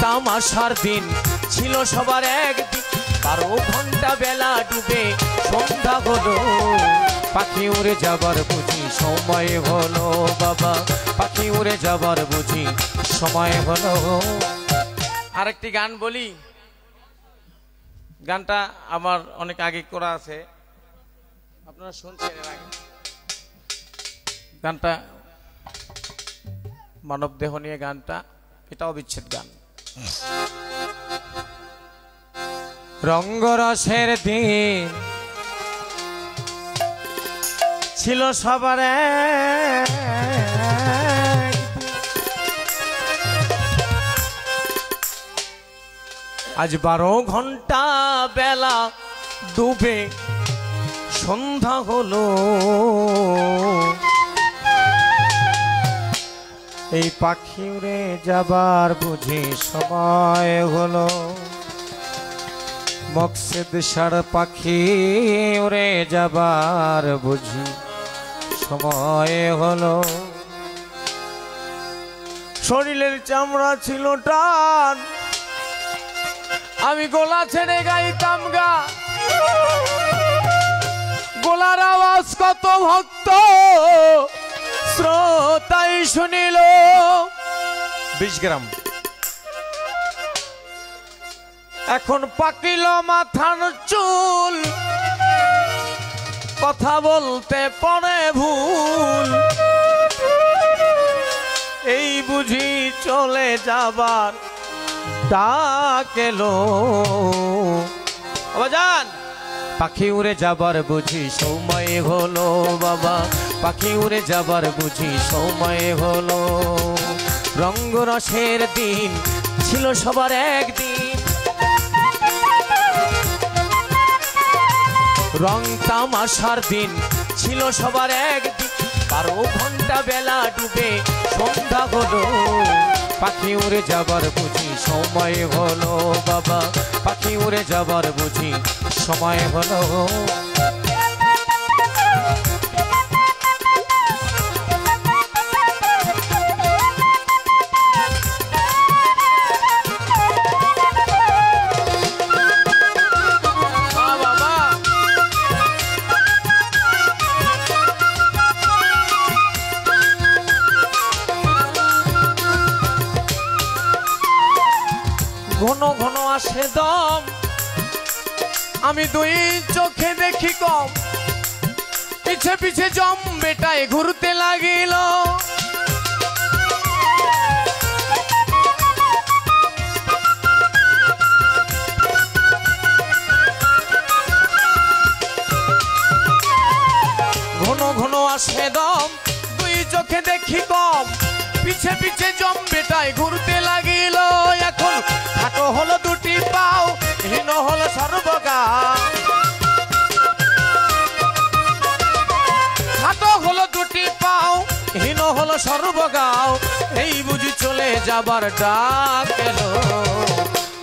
তামাশার দিন ছিল সবার একদিন, 12 ঘন্টা বেলা ডুবে সন্ধ্যা হলো, পাখি উড়ে যাবার বুঝি সময় হলো বাবা, পাখি উড়ে যাবার বুঝি সময় হলো। আরেকটি গান বলি, গানটা আমার অনেক আগে করা আছে, আপনারা শুনছেন এর আগে। গানটা মানব দেহ নিয়ে গানটা, এটাও বিচ্ছেদ গান। রঙ্গরসের দিন ছিল সবার আজ 12 ঘন্টা বেলা ডুবে সন্ধ্যা হলো, এই পাখি উড়ে যাবার বুঝি সময় হলো, মকসেদ সার পাখি উড়ে যাবার বুঝি সময় হলো। শরীরের চামড়া ছিল টান, আমি গলা ছেড়ে গাইতাম গা, গলার আওয়াজ কত ভক্ত শ্রোতাই শুনিল। 20 গ্রাম। এখন পাকিল মাথার চুল, কথা বলতে পড়ে ভুল, এই বুঝি চলে যাবার ডাক এলো। বাজান, পাখি উড়ে যাবার বুঝি সময় হলো বাবা, পাখি উড়ে যাবার বুঝি সময় হলো। রঙ্গরসের দিন ছিল সবার একদিন, রং তামাশার দিন ছিল সবার একদিন, 12 ঘন্টা বেলা ডুবে সন্ধ্যা হলো, পাখি উড়ে যাবার বুঝি সময় হলো বাবা, পাখি উড়ে যাবার বুঝি সময় হলো। ঘন ঘন আসে দম, আমি 2 চোখে দেখি কম, পিছে পিছে জম বেটায় ঘুরতে লাগিল। ঘন ঘন আসে দম, 2 চোখে দেখি কম, পিছে পিছে জম বেটায় ঘুরতে লাগিল। এখন খাটো হলো 2টি পাও, হীন হলো সর্বগা, খাটো হলো 2টি পাও, হীন হলো সর্বগাও, এই বুঝি চলে যাবার ডাক এলো,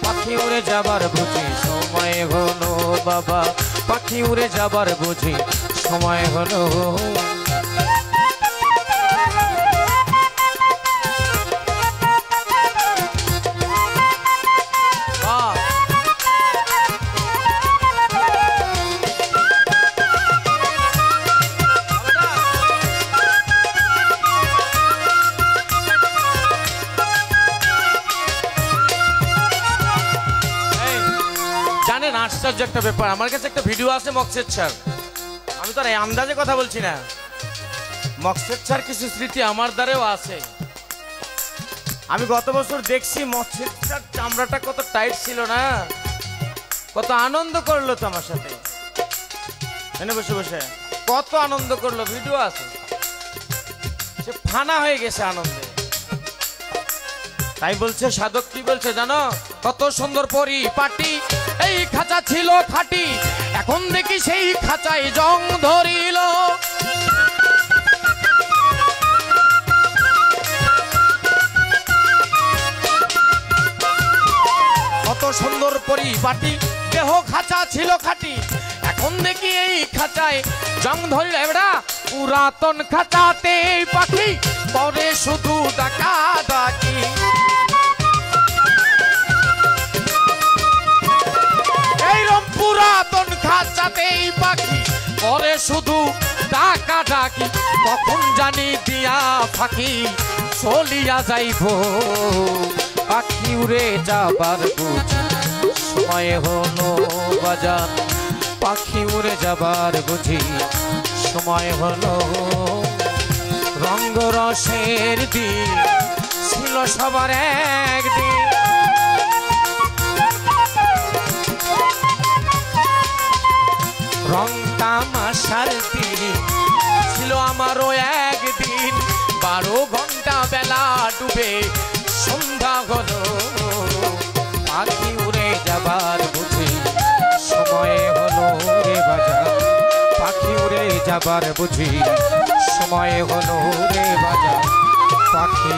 পাখি উড়ে যাবার বুঝি সময় হলো বাবা, পাখি উড়ে যাবার বুঝি সময় হলো। আশ্চর্য একটা ব্যাপার, আমার কাছে একটা ভিডিও আছে মকসেদ স্যার, আমি তো আর আন্দাজে কথা বলছি না, মকসেদ স্যার কিছু স্মৃতি আমার দ্বারাও আছে। আমি গত বছর দেখছি মকসেদ স্যার চামড়াটা কত টাইট ছিল না, কত আনন্দ করলো তো আমার সাথে, এনে বসে বসে কত আনন্দ করলো, ভিডিও আছে, সে ফানা হয়ে গেছে আনন্দে। তাই বলছে সাধক, কি বলছে জানো, কত সুন্দর পরিপাটি, এই খাঁচা ছিল খাঁটি, এখন দেখি সেই খাঁচায় জং ধরিল। কত সুন্দর পরিপাটি, দেহ খাঁচা ছিল খাঁটি, এখন দেখি এই খাঁচায় জং ধরিল। এবারে পুরাতন খাঁচাতে পাখি পরে শুধু ডাকা ডাকি, পাখি করে শুধু ডাকা ডাকি, কখন জানি দিয়া ফাঁকি চলিয়া যাইব। পাখি উড়ে যাবার বুঝি সময় হলো বাজার, পাখি উড়ে যাবার বুঝি সময় হলো। রঙ্গরসের দিন ছিল সবার একদিন, রং তামাশার দিন ছিল আমারও একদিন। 12 ঘন্টা বেলা ডুবে সন্ধ্যা হলো, পাখি উড়ে যাবার বুঝি সময় হলো রে বাজার, পাখি উড়ে যাবার বুঝি সময় হলো রে বাজার, পাখি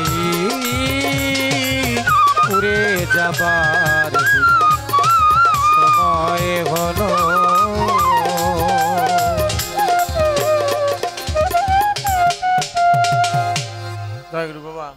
উড়ে যাবার বুঝি সময় হলো। জয় গুরু বাবা।